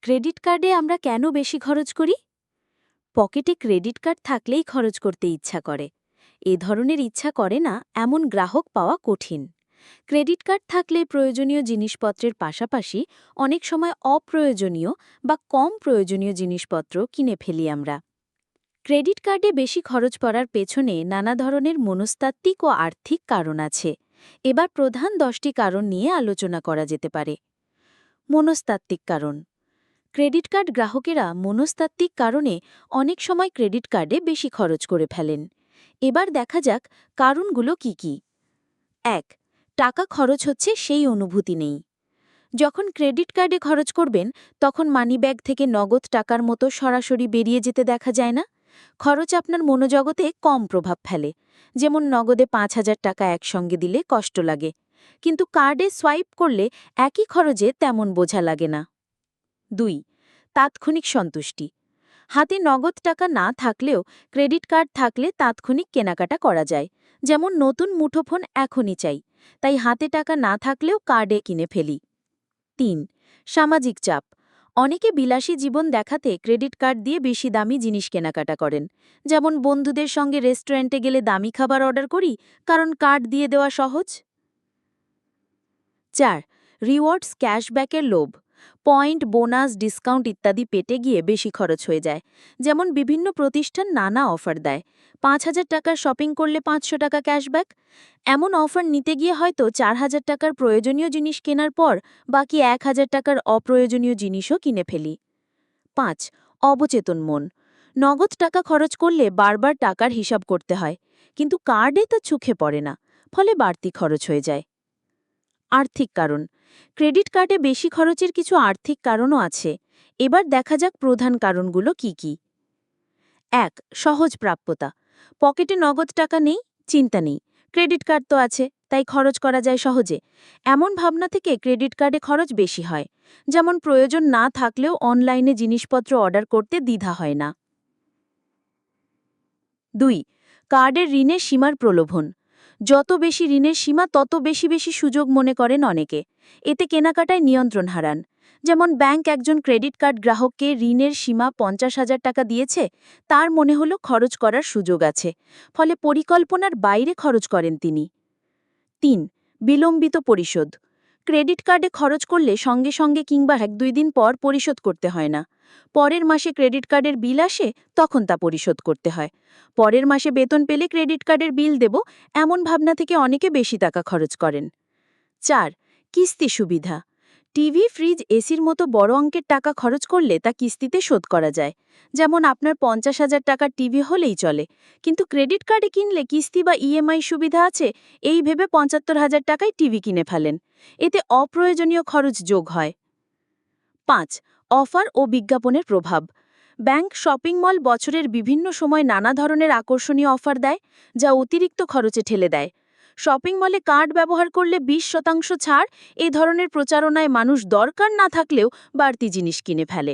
Credit কার্ডে আমরা কেন বেশি খরচ করি? পকেটে ক্রেডিট কার্ড থাকলেই খরচ করতে ইচ্ছা করে। এ ধরনের ইচ্ছা করে না এমন গ্রাহক পাওয়া কঠিন। ক্রেডিট কার্ড থাকলে প্রয়োজনীয় জিনিসপত্রের পাশাপাশি অনেক সময় অপ্রয়োজনীয় বা কম প্রয়োজনীয় জিনিসপত্র কিনে ফেলি আমরা। ক্রেডিট কার্ডে বেশি খরচ করার পেছনে নানা ধরনের মনস্তাত্ত্বিক ও আর্থিক কারণ আছে। এবার প্রধান 10টি কারণ নিয়ে আলোচনা করা যেতে পারে। মনস্তাত্ত্বিক কারণ। ক্রেডিট কার্ড গ্রাহকেরা মনস্তাত্ত্বিক কারণে অনেক সময় ক্রেডিট কার্ডে বেশি খরচ করে ফেলেন। এবার দেখা যাক কারণগুলো কি কি। ১. টাকা খরচ হচ্ছে সেই অনুভূতি নেই। যখন ক্রেডিট কার্ডে খরচ করবেন তখন মানিব্যাগ থেকে নগদ টাকার মতো সরাসরি বেরিয়ে যেতে দেখা যায় না। খরচ আপনার মনোজগতে কম প্রভাব ফেলে। যেমন নগদে ৫,০০০ টাকা একসঙ্গে দিলে কষ্ট লাগে, কিন্তু কার্ডে সোয়াইপ করলে একই খরচে তেমন বোঝা লাগে না। ২. তাৎক্ষণিক সন্তুষ্টি। হাতে নগদ টাকা না থাকলেও ক্রেডিট কার্ড থাকলে তাৎক্ষণিক কেনাকাটা করা যায়। যেমন নতুন মুঠোফোন এখনই চাই, তাই হাতে টাকা না থাকলেও কার্ডে কিনে ফেলি। ৩. সামাজিক চাপ। অনেকে বিলাসী জীবন দেখাতে ক্রেডিট কার্ড দিয়ে বেশি দামি জিনিস কেনাকাটা করেন। যেমন বন্ধুদের সঙ্গে রেস্টুরেন্টে গেলে দামি খাবার অর্ডার করি, কারণ কার্ড দিয়ে দেওয়া সহজ। ৪. রিওয়ার্ডস ক্যাশব্যাকের লোভ। পয়েন্ট, বোনাস, ডিসকাউন্ট ইত্যাদি পেতে গিয়ে বেশি খরচ হয়ে যায়। যেমন বিভিন্ন প্রতিষ্ঠান নানা অফার দেয়। ৫,০০০ টাকার শপিং করলে ৫০০ টাকা ক্যাশব্যাক। এমন অফার নিতে গিয়ে হয়তো ৪,০০০ টাকার প্রয়োজনীয় জিনিস কেনার পর বাকি ১,০০০ টাকার অপ্রয়োজনীয় জিনিসও কিনে ফেলি। ৫. অবচেতন মন। নগদ টাকা খরচ করলে বারবার টাকার হিসাব করতে হয়, কিন্তু কার্ডে তা চোখে পড়ে না, ফলে বাড়তি খরচ হয়ে যায়। আর্থিক কারণ। ক্রেডিট কার্ডে বেশি খরচের কিছু আর্থিক কারণও আছে। এবার দেখা যাক প্রধান কারণগুলো কি কি। ১. সহজ প্রাপ্যতা। পকেটে নগদ টাকা নেই, চিন্তা নেই, ক্রেডিট কার্ড তো আছে, তাই খরচ করা যায় সহজে। এমন ভাবনা থেকে ক্রেডিট কার্ডে খরচ বেশি হয়। যেমন প্রয়োজন না থাকলেও অনলাইনে জিনিসপত্র অর্ডার করতে দ্বিধা হয় না। ২. কার্ডের ঋণের সীমার প্রলোভন। যত বেশি ঋণের সীমা তত বেশি বেশি সুযোগ মনে করেন অনেকে। এতে কেনাকাটায় নিয়ন্ত্রণ হারান। যেমন ব্যাংক একজন ক্রেডিট কার্ড গ্রাহককে ঋণের সীমা ৫০,০০০ টাকা দিয়েছে, তার মনে হলো খরচ করার সুযোগ আছে, ফলে পরিকল্পনার বাইরে খরচ করেন তিনি। ৩. বিলম্বিত পরিশোধ। ক্রেডিট কার্ডে খরচ করলে সঙ্গে সঙ্গে কিংবা ১-২ দিন পর পরিশোধ করতে হয় না। পরের মাসে ক্রেডিট কার্ডের বিল আসে, তখন তা পরিশোধ করতে হয়। পরের মাসে বেতন পেলে ক্রেডিট কার্ডের বিল দেব, এমন ভাবনা থেকে অনেকে বেশি টাকা খরচ করেন। ৪. কিস্তি সুবিধা। টিভি, ফ্রিজ, এসির মতো বড় অঙ্কের টাকা খরচ করলে তা কিস্তিতে শোধ করা যায়। যেমন আপনার ৫০,০০০ টাকার টিভি হলেই চলে, কিন্তু ক্রেডিট কার্ডে কিনলে কিস্তি বা ইএমআই সুবিধা আছে, এই ভেবে ৭৫,০০০ টাকায় টিভি কিনে ফেলেন। এতে অপ্রয়োজনীয় খরচ যোগ হয়। ৫. অফার ও বিজ্ঞাপনের প্রভাব। ব্যাংক, শপিং মল বছরের বিভিন্ন সময় নানা ধরনের আকর্ষণীয় অফার দেয়, যা অতিরিক্ত খরচে ঠেলে দেয়। শপিং মলে কার্ড ব্যবহার করলে ২০% ছাড়, এই ধরনের প্রচারণায় মানুষ দরকার না থাকলেও বাড়তি জিনিস কিনে ফেলে।